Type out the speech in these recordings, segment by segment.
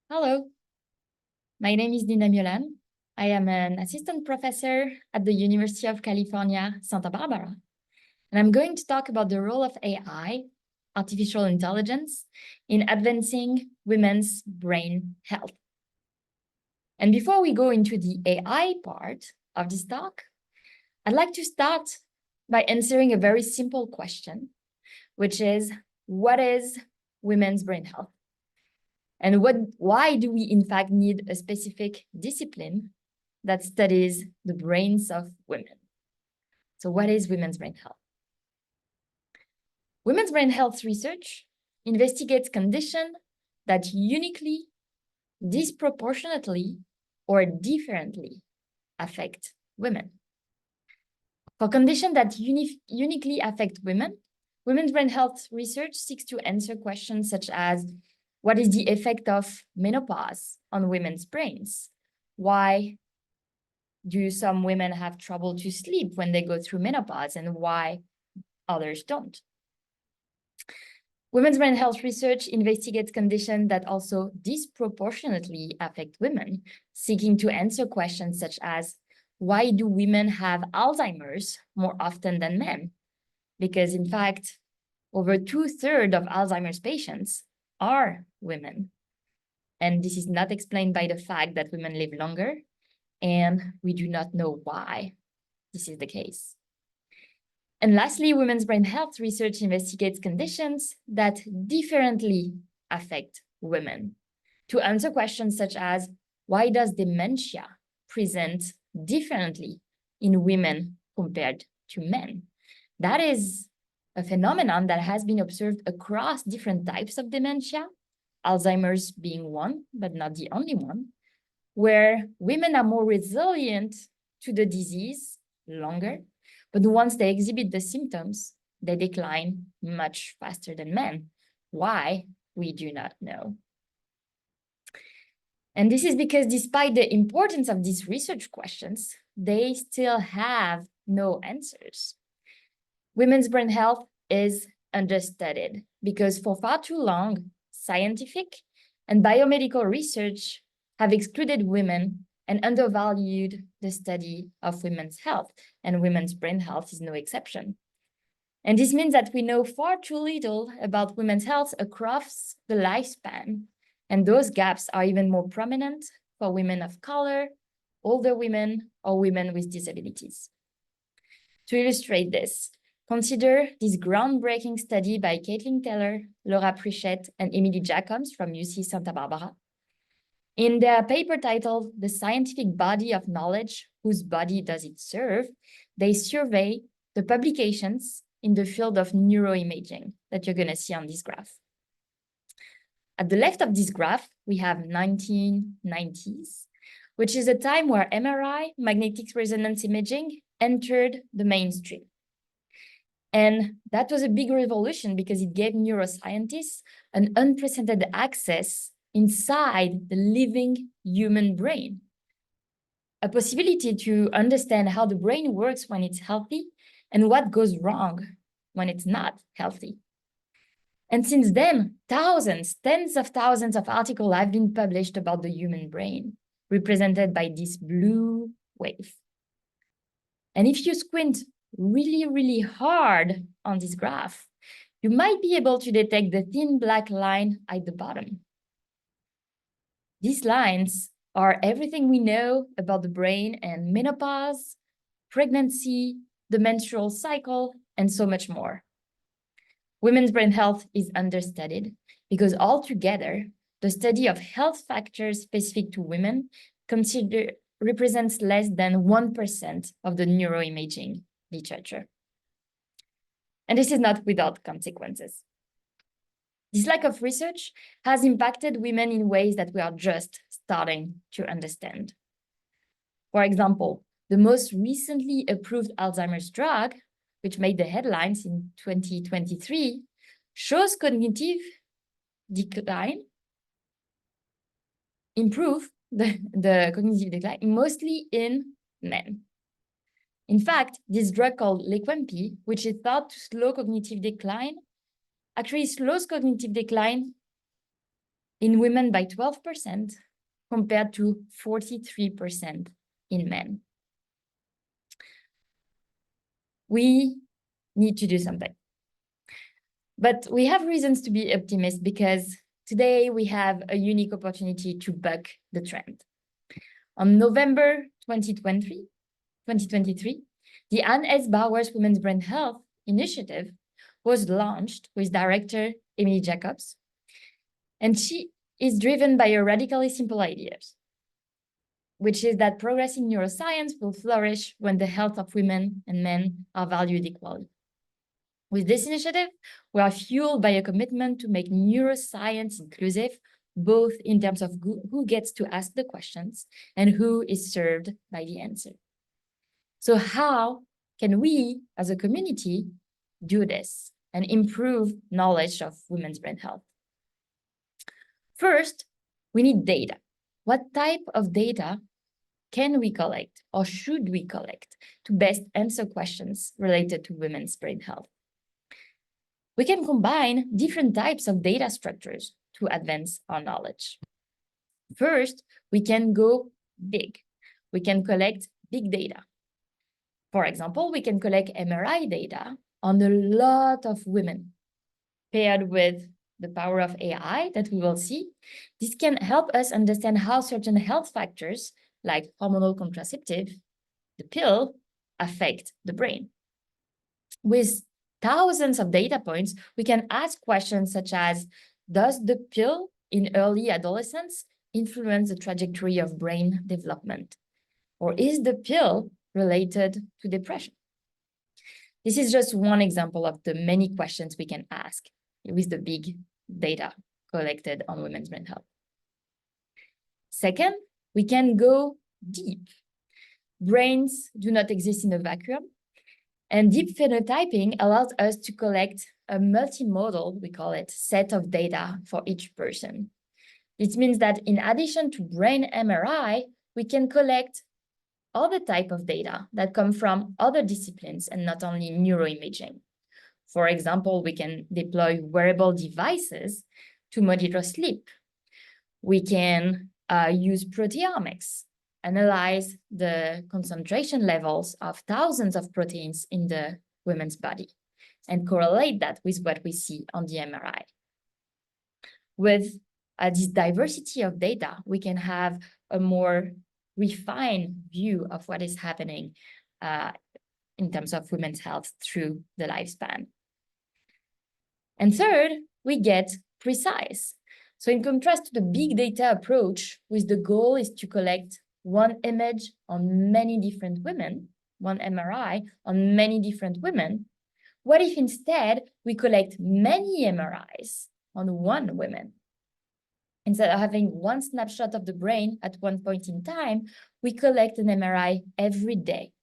Hello, my name is Miolane. I am an assistant professor at the University of California, Santa Barbara. And I'm going to talk about the role of AI, artificial intelligence, in advancing women's brain health. And before we go into the AI part of this talk, I'd like to start by answering a very simple question, which is, what is women's brain health? And why do we in fact need a specific discipline that studies the brains of women? So what is women's brain health? Women's brain health research investigates conditions that uniquely, disproportionately, or differently affect women. For conditions that uniquely affect women, women's brain health research seeks to answer questions such as, what is the effect of menopause on women's brains? Why do some women have trouble to sleep when they go through menopause, and why others don't? Women's brain health research investigates conditions that also disproportionately affect women, seeking to answer questions such as, why do women have Alzheimer's more often than men? Because in fact, over 2/3 of Alzheimer's patients are women. And this is not explained by the fact that women live longer, and we do not know why this is the case. And lastly, women's brain health research investigates conditions that differently affect women to answer questions such as, why does dementia present differently in women compared to men? That is a phenomenon that has been observed across different types of dementia, Alzheimer's being one, but not the only one, where women are more resilient to the disease longer, but once they exhibit the symptoms, they decline much faster than men. Why? We do not know. And this is because despite the importance of these research questions, they still have no answers. Women's brain health is understudied because for far too long, scientific and biomedical research have excluded women and undervalued the study of women's health, and women's brain health is no exception. And this means that we know far too little about women's health across the lifespan, and those gaps are even more prominent for women of color, older women, or women with disabilities. To illustrate this, consider this groundbreaking study by Caitlin Taylor, Laura Prichette, and Emily Jacobs from UC Santa Barbara. In their paper titled The Scientific Body of Knowledge, Whose Body Does It Serve?, they survey the publications in the field of neuroimaging that you're going to see on this graph. At the left of this graph, we have 1990s, which is a time where MRI, magnetic resonance imaging, entered the mainstream. And that was a big revolution because it gave neuroscientists an unprecedented access inside the living human brain, a possibility to understand how the brain works when it's healthy and what goes wrong when it's not healthy. And since then, thousands, tens of thousands of articles have been published about the human brain, represented by this blue wave. And if you squint really, really hard on this graph, you might be able to detect the thin black line at the bottom. These lines are everything we know about the brain and menopause, pregnancy, the menstrual cycle, and so much more. Women's brain health is understudied because altogether, the study of health factors specific to women represents less than 1% of the neuroimaging literature. And this is not without consequences. This lack of research has impacted women in ways that we are just starting to understand. For example, the most recently approved Alzheimer's drug, which made the headlines in 2023, shows cognitive decline, improve the cognitive decline, mostly in men. In fact, this drug called Leqembi, which is thought to slow cognitive decline, actually slows cognitive decline in women by 12% compared to 43% in men. We need to do something. But we have reasons to be optimistic because today we have a unique opportunity to buck the trend. On November 2023, the Anne S. Bowers Women's Brain Health Initiative was launched with director Emily Jacobs, and she is driven by a radically simple idea, which is that progress in neuroscience will flourish when the health of women and men are valued equally. With this initiative, we are fueled by a commitment to make neuroscience inclusive, both in terms of who gets to ask the questions and who is served by the answer. So how can we, as a community, do this and improve knowledge of women's brain health? First, we need data. What type of data can we collect or should we collect to best answer questions related to women's brain health? We can combine different types of data structures to advance our knowledge. First, we can go big. We can collect big data. For example, we can collect MRI data on a lot of women. Paired with the power of AI that we will see, this can help us understand how certain health factors, like hormonal contraceptive, the pill, affect the brain. With thousands of data points, we can ask questions such as, does the pill in early adolescence influence the trajectory of brain development? Or is the pill related to depression? This is just one example of the many questions we can ask with the big data collected on women's brain health. Second, we can go deep. Brains do not exist in a vacuum, and deep phenotyping allows us to collect a multimodal, we call it, set of data for each person. This means that in addition to brain MRI, we can collect other type of data that come from other disciplines and not only neuroimaging. For example, we can deploy wearable devices to monitor sleep. We can use proteomics, analyze the concentration levels of thousands of proteins in the women's body, and correlate that with what we see on the MRI. With this diversity of data, we can have a more refined view of what is happening in terms of women's health through the lifespan. And third, we get precise. So in contrast to the big data approach, with the goal is to collect one image on many different women, one MRI on many different women, what if instead we collect many MRIs on one woman? Instead of having one snapshot of the brain at one point in time, we collect an MRI every day.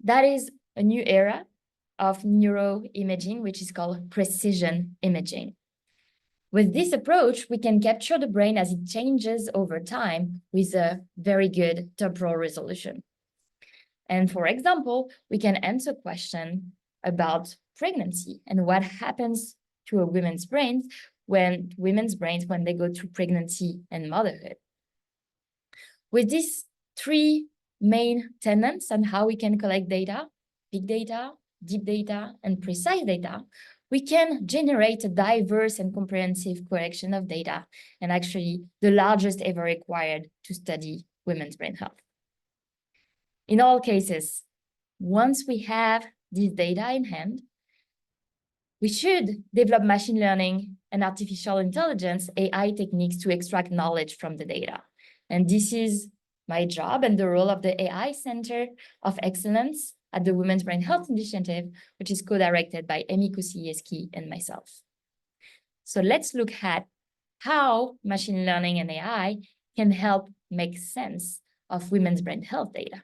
That is a new era of neuroimaging, which is called precision imaging. With this approach, we can capture the brain as it changes over time with a very good temporal resolution. And for example, we can answer questions about pregnancy and what happens to a woman's brains when they go through pregnancy and motherhood. With these three main tenets on how we can collect data, big data, deep data, and precise data, we can generate a diverse and comprehensive collection of data, and actually the largest ever required to study women's brain health. In all cases, once we have this data in hand, we should develop machine learning and artificial intelligence, AI techniques to extract knowledge from the data. And this is my job and the role of the AI Center of Excellence at the Women's Brain Health Initiative, which is co-directed by Emi Kosieski and myself. So let's look at how machine learning and AI can help make sense of women's brain health data.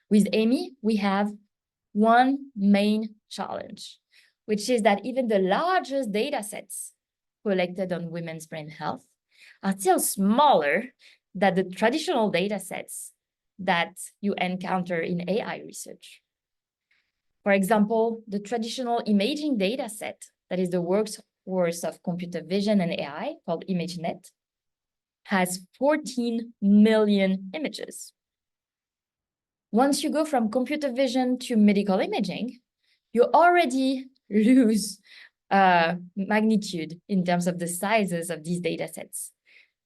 With Emi, we have one main challenge, which is that even the largest data sets collected on women's brain health are still smaller than the traditional data sets that you encounter in AI research. For example, the traditional imaging data set, that is the worth of computer vision and AI, called ImageNet, has 14 million images. Once you go from computer vision to medical imaging, you already lose magnitude in terms of the sizes of these data sets.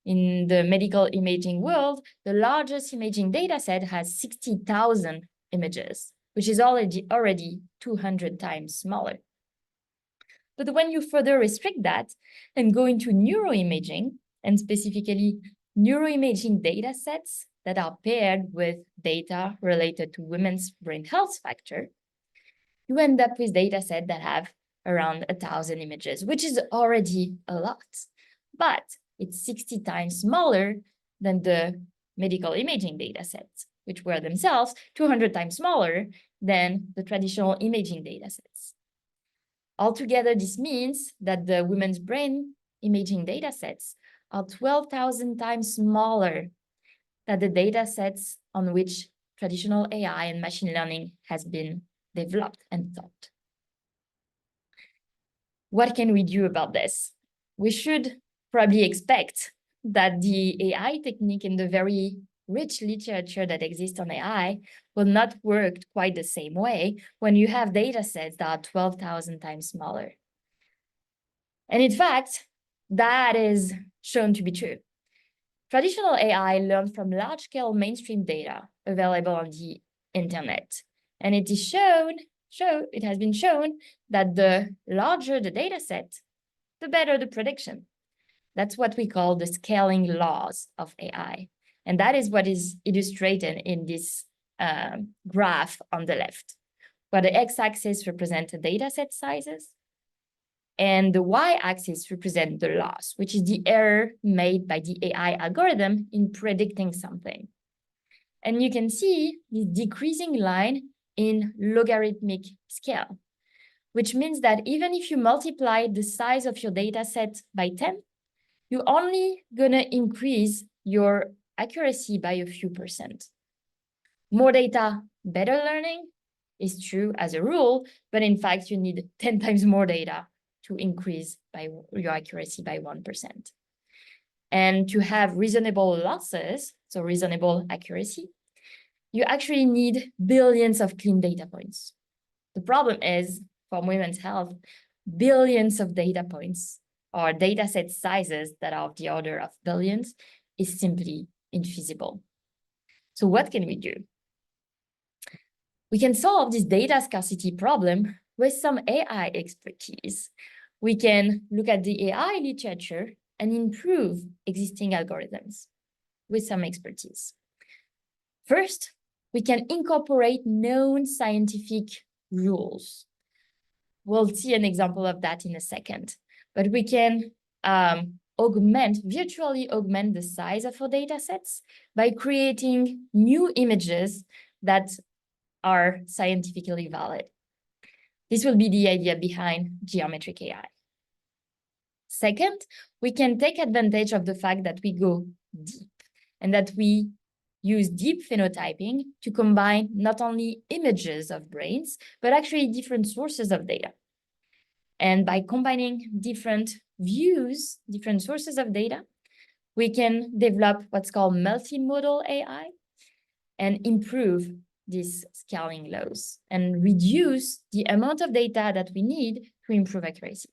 In the medical imaging world, the largest imaging data set has 60,000 images, which is already 200 times smaller. But when you further restrict that and go into neuroimaging, and specifically neuroimaging data sets that are paired with data related to women's brain health factor, you end up with data sets that have around 1,000 images, which is already a lot. But it's 60 times smaller than the medical imaging data sets, which were themselves 200 times smaller than the traditional imaging data sets. Altogether, this means that the women's brain imaging data sets are 12,000 times smaller than the data sets on which traditional AI and machine learning has been developed and taught. What can we do about this? We should probably expect that the AI technique in the very rich literature that exists on AI will not work quite the same way when you have data sets that are 12,000 times smaller. And in fact, that is shown to be true. Traditional AI learns from large-scale mainstream data available on the internet. And it has been shown that the larger the data set, the better the prediction. That's what we call the scaling laws of AI. And that is what is illustrated in this graph on the left, where the x-axis represents the data set sizes, and the y-axis represents the loss, which is the error made by the AI algorithm in predicting something. And you can see the decreasing line in logarithmic scale, which means that even if you multiply the size of your data set by 10, you're only gonna increase your accuracy by a few percent. More data, better learning is true as a rule, but in fact, you need 10 times more data to increase your accuracy by 1%. And to have reasonable losses, so reasonable accuracy, you actually need billions of clean data points. The problem is, for women's health, billions of data points or data set sizes that are of the order of billions is simply infeasible. So what can we do? We can solve this data scarcity problem with some AI expertise. We can look at the AI literature and improve existing algorithms with some expertise. First, we can incorporate known scientific rules. We'll see an example of that in a second, but we can virtually augment the size of our data sets by creating new images that are scientifically valid. This will be the idea behind geometric AI. Second, we can take advantage of the fact that we go deep and that we use deep phenotyping to combine not only images of brains, but actually different sources of data. And by combining different views, different sources of data, we can develop what's called multimodal AI and improve these scaling laws and reduce the amount of data that we need to improve accuracy.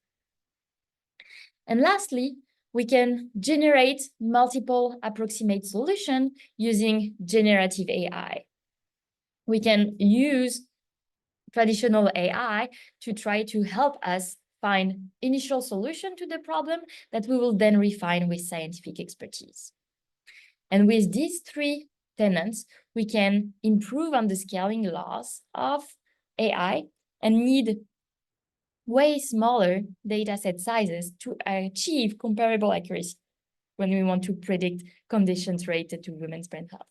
And lastly, we can generate multiple approximate solutions using generative AI. We can use traditional AI to try to help us find initial solution to the problem that we will then refine with scientific expertise. And with these three tenets, we can improve on the scaling laws of AI and need way smaller data set sizes to achieve comparable accuracy when we want to predict conditions related to women's brain health.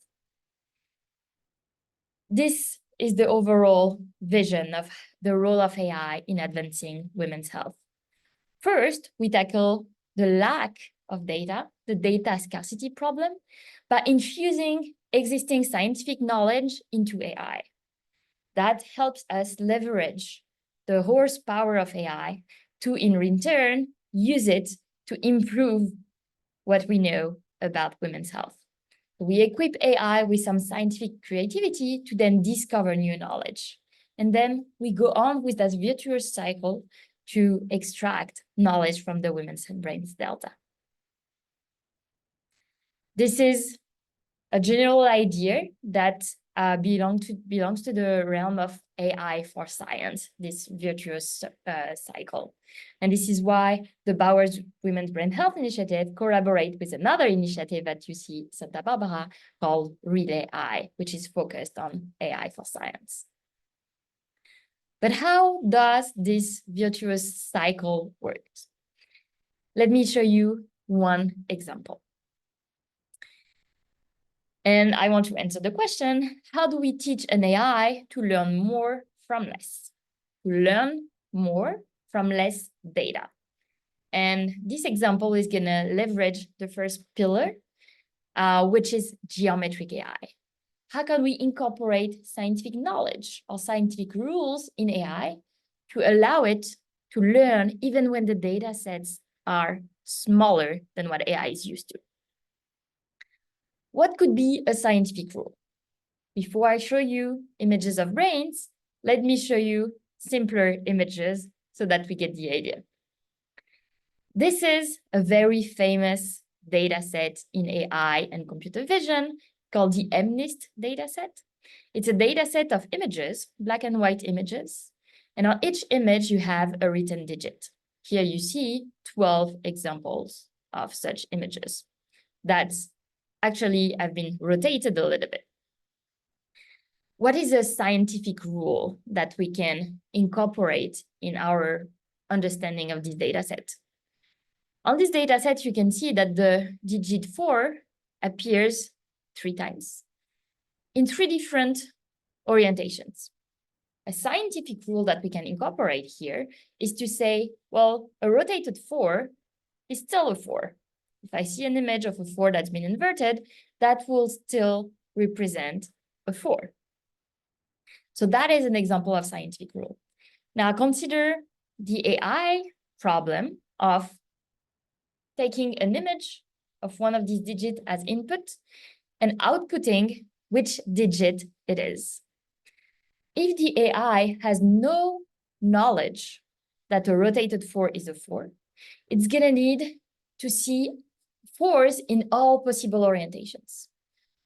This is the overall vision of the role of AI in advancing women's health. First, we tackle the lack of data, the data scarcity problem, by infusing existing scientific knowledge into AI. That helps us leverage the horsepower of AI to, in return, use it to improve what we know about women's health. We equip AI with some scientific creativity to then discover new knowledge. And then we go on with that virtuous cycle to extract knowledge from the women's brain's delta. This is a general idea that belongs to the realm of AI for science, this virtuous cycle. And this is why the Bowers Women's Brain Health Initiative collaborate with another initiative at UC Santa Barbara called Relay AI, which is focused on AI for science. But how does this virtuous cycle work? Let me show you one example. And I want to answer the question, how do we teach an AI to learn more from less? To learn more from less data. And this example is going to leverage the first pillar, which is geometric AI. How can we incorporate scientific knowledge or scientific rules in AI to allow it to learn even when the data sets are smaller than what AI is used to? What could be a scientific rule? Before I show you images of brains, let me show you simpler images so that we get the idea. This is a very famous data set in AI and computer vision called the MNIST dataset. It's a data set of images, black and white images, and on each image you have a written digit. Here you see 12 examples of such images. That's actually have been rotated a little bit. What is a scientific rule that we can incorporate in our understanding of this data set? On this data set, you can see that the digit 4 appears 3 times in 3 different orientations. A scientific rule that we can incorporate here is to say, well, a rotated 4 is still a 4. If I see an image of a 4 that's been inverted, that will still represent a 4. So that is an example of scientific rule. Now consider the AI problem of taking an image of one of these digits as input and outputting which digit it is. If the AI has no knowledge that a rotated 4 is a 4, it's gonna need to see 4s in all possible orientations.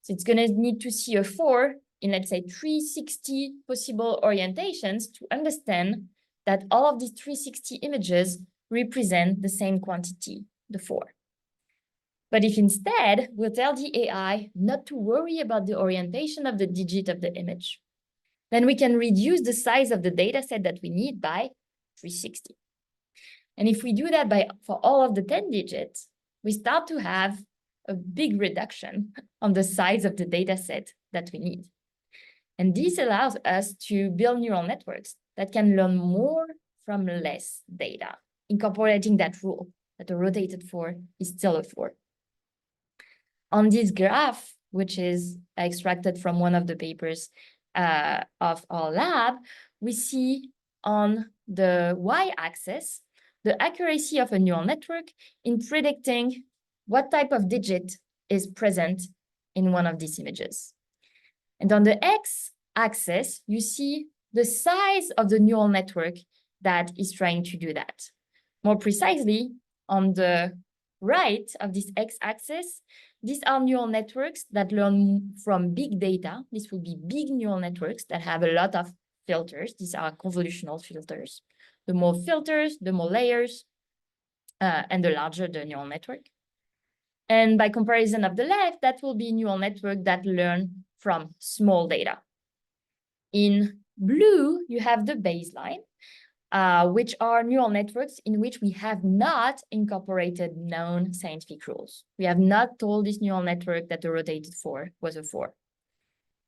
So it's gonna need to see a 4 in, let's say, 360 possible orientations to understand that all of these 360 images represent the same quantity, the 4. But if instead we'll tell the AI not to worry about the orientation of the digit of the image, then we can reduce the size of the data set that we need by 360. And if we do that for all of the 10 digits, we start to have a big reduction on the size of the data set that we need. And this allows us to build neural networks that can learn more from less data, incorporating that rule that a rotated 4 is still a 4. On this graph, which is extracted from one of the papers of our lab, we see on the y-axis the accuracy of a neural network in predicting what type of digit is present in one of these images. And on the x-axis, you see the size of the neural network that is trying to do that. More precisely, on the right of this x-axis, these are neural networks that learn from big data. This will be big neural networks that have a lot of filters. These are convolutional filters. The more filters, the more layers, and the larger the neural network. And by comparison of the left, that will be neural network that learn from small data. In blue, you have the baseline, which are neural networks in which we have not incorporated known scientific rules. We have not told this neural network that the rotated 4 was a 4.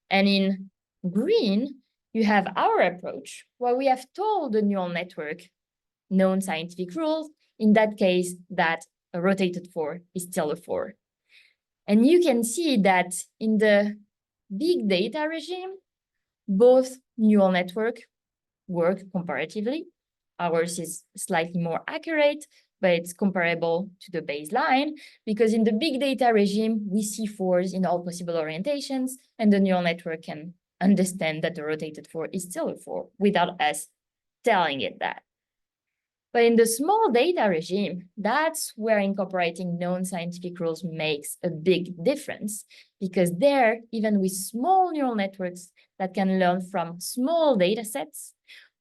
And in green, you have our approach where we have told the neural network known scientific rules, in that case, that a rotated 4 is still a 4. And you can see that in the big data regime, both neural network work comparatively. Ours is slightly more accurate, but it's comparable to the baseline because in the big data regime, we see 4s in all possible orientations, and the neural network can understand that the rotated 4 is still a 4 without us telling it that. But in the small data regime, that's where incorporating known scientific rules makes a big difference, because there, even with small neural networks that can learn from small data sets,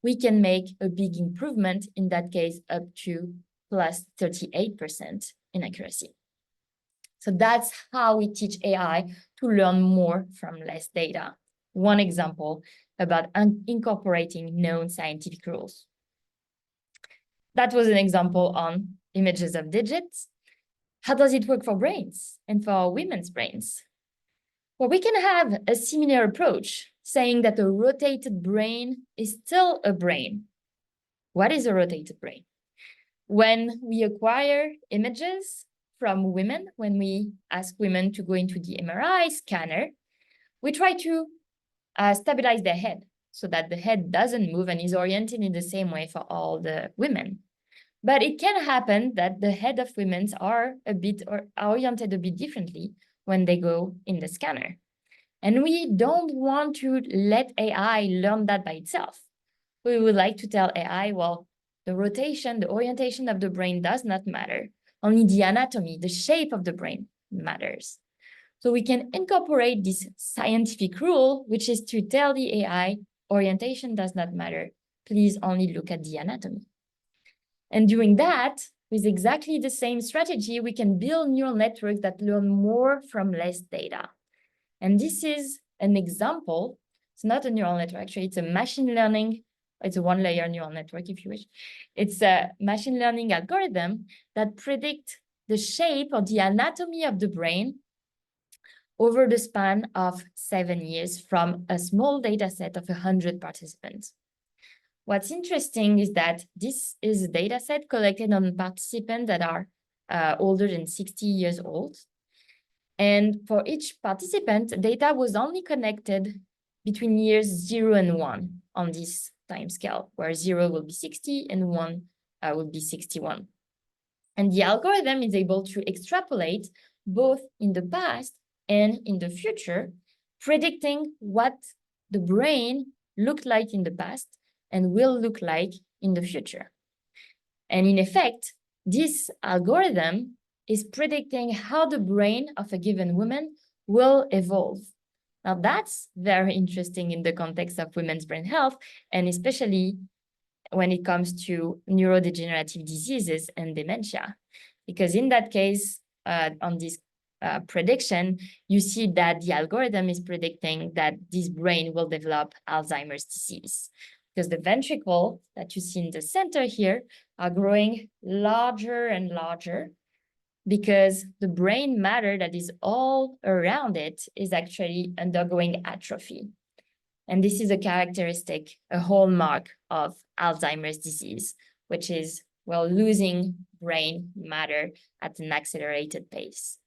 we can make a big improvement, in that case, up to plus 38% in accuracy. So that's how we teach AI to learn more from less data. One example about incorporating known scientific rules. That was an example on images of digits. How does it work for brains and for women's brains? Well, we can have a similar approach, saying that a rotated brain is still a brain. What is a rotated brain? When we acquire images from women, when we ask women to go into the MRI scanner, we try to stabilize their head so that the head doesn't move and is oriented in the same way for all the women. But it can happen that the head of women are oriented a bit differently when they go in the scanner. And we don't want to let AI learn that by itself. We would like to tell AI, well, the rotation, the orientation of the brain does not matter. Only the anatomy, the shape of the brain matters. So we can incorporate this scientific rule, which is to tell the AI, orientation does not matter. Please only look at the anatomy. And doing that, with exactly the same strategy, we can build neural networks that learn more from less data. And this is an example. It's not a neural network, actually, it's a machine learning. It's a one-layer neural network, if you wish. It's a machine learning algorithm that predicts the shape or the anatomy of the brain over the span of 7 years from a small data set of 100 participants. What's interesting is that this is a data set collected on participants that are older than 60 years old. And for each participant, data was only connected between years 0 and 1 on this time scale, where 0 will be 60 and 1 will be 61. And the algorithm is able to extrapolate both in the past and in the future, predicting what the brain looked like in the past and will look like in the future. And in effect, this algorithm is predicting how the brain of a given woman will evolve. Now, that's very interesting in the context of women's brain health, and especially when it comes to neurodegenerative diseases and dementia. Because in that case, on this prediction, you see that the algorithm is predicting that this brain will develop Alzheimer's disease. Because the ventricle that you see in the center here are growing larger and larger, because the brain matter that is all around it is actually undergoing atrophy. And this is a characteristic, a hallmark of Alzheimer's disease, which is, well, losing brain matter at an accelerated pace.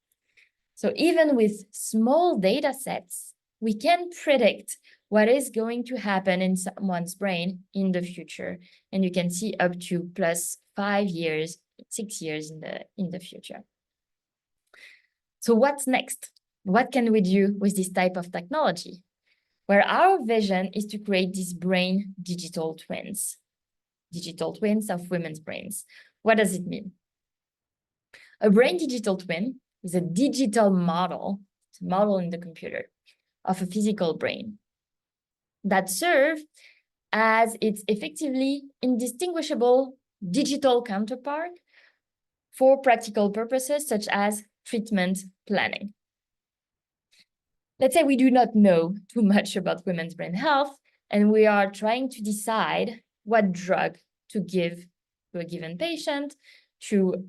So even with small data sets, we can predict what is going to happen in someone's brain in the future. And you can see up to plus 5 years, 6 years in the future. So what's next? What can we do with this type of technology? Where our vision is to create these brain digital twins of women's brains. What does it mean? A brain digital twin is a digital model, it's a model in the computer of a physical brain that serves as its effectively indistinguishable digital counterpart for practical purposes such as treatment planning. Let's say we do not know too much about women's brain health, and we are trying to decide what drug to give to a given patient to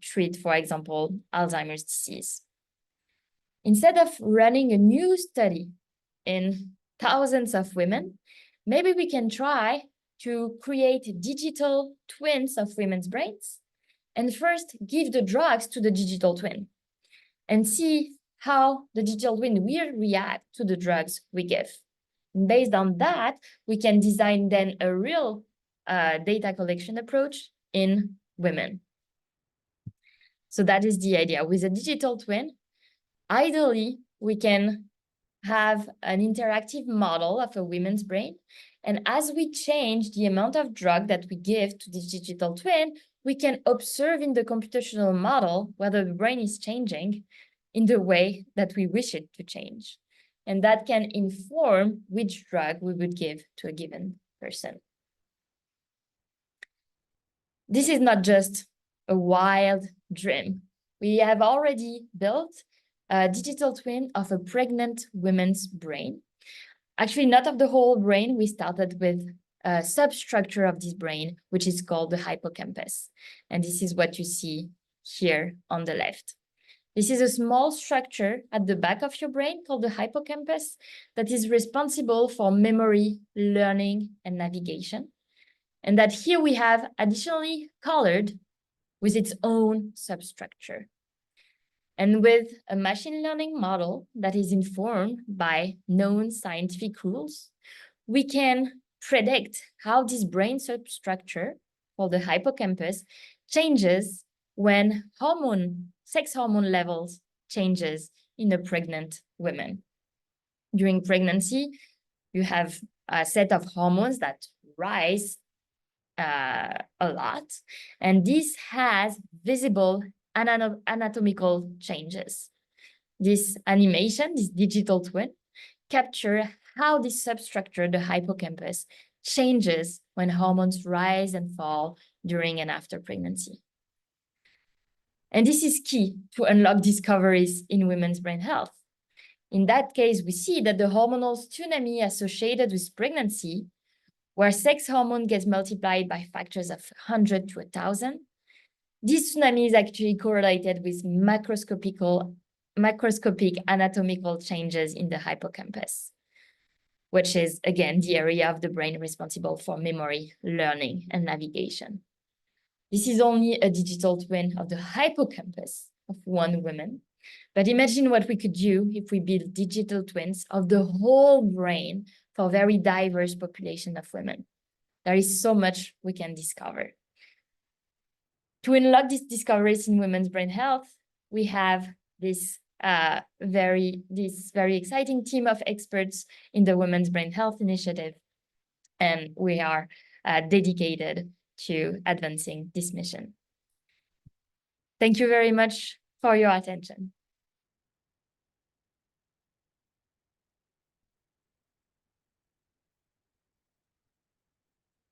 treat, for example, Alzheimer's disease. Instead of running a new study in thousands of women, maybe we can try to create digital twins of women's brains and first give the drugs to the digital twin and see how the digital twin will react to the drugs we give. And based on that, we can design then a real data collection approach in women. So that is the idea. With a digital twin, ideally, we can have an interactive model of a woman's brain. And as we change the amount of drug that we give to this digital twin, we can observe in the computational model whether the brain is changing in the way that we wish it to change. And that can inform which drug we would give to a given person. This is not just a wild dream. We have already built a digital twin of a pregnant woman's brain. Actually, not of the whole brain. We started with a substructure of this brain, which is called the hippocampus. And this is what you see here on the left. This is a small structure at the back of your brain called the hippocampus that is responsible for memory, learning, and navigation. And that here we have additionally colored with its own substructure. And with a machine learning model that is informed by known scientific rules, we can predict how this brain substructure, called the hippocampus, changes when sex hormone levels changes in a pregnant woman. During pregnancy, you have a set of hormones that rise a lot, and this has visible anatomical changes. This animation, this digital twin, capture how this substructure, the hippocampus, changes when hormones rise and fall during and after pregnancy. And this is key to unlock discoveries in women's brain health. In that case, we see that the hormonal tsunami associated with pregnancy, where sex hormone gets multiplied by factors of 100 to 1,000, this tsunami is actually correlated with macroscopic anatomical changes in the hippocampus, which is, again, the area of the brain responsible for memory, learning, and navigation. This is only a digital twin of the hippocampus of one woman. But imagine what we could do if we build digital twins of the whole brain for a very diverse population of women. There is so much we can discover. To unlock these discoveries in women's brain health, we have this very exciting team of experts in the Women's Brain Health Initiative, and we are dedicated to advancing this mission. Thank you very much for your attention.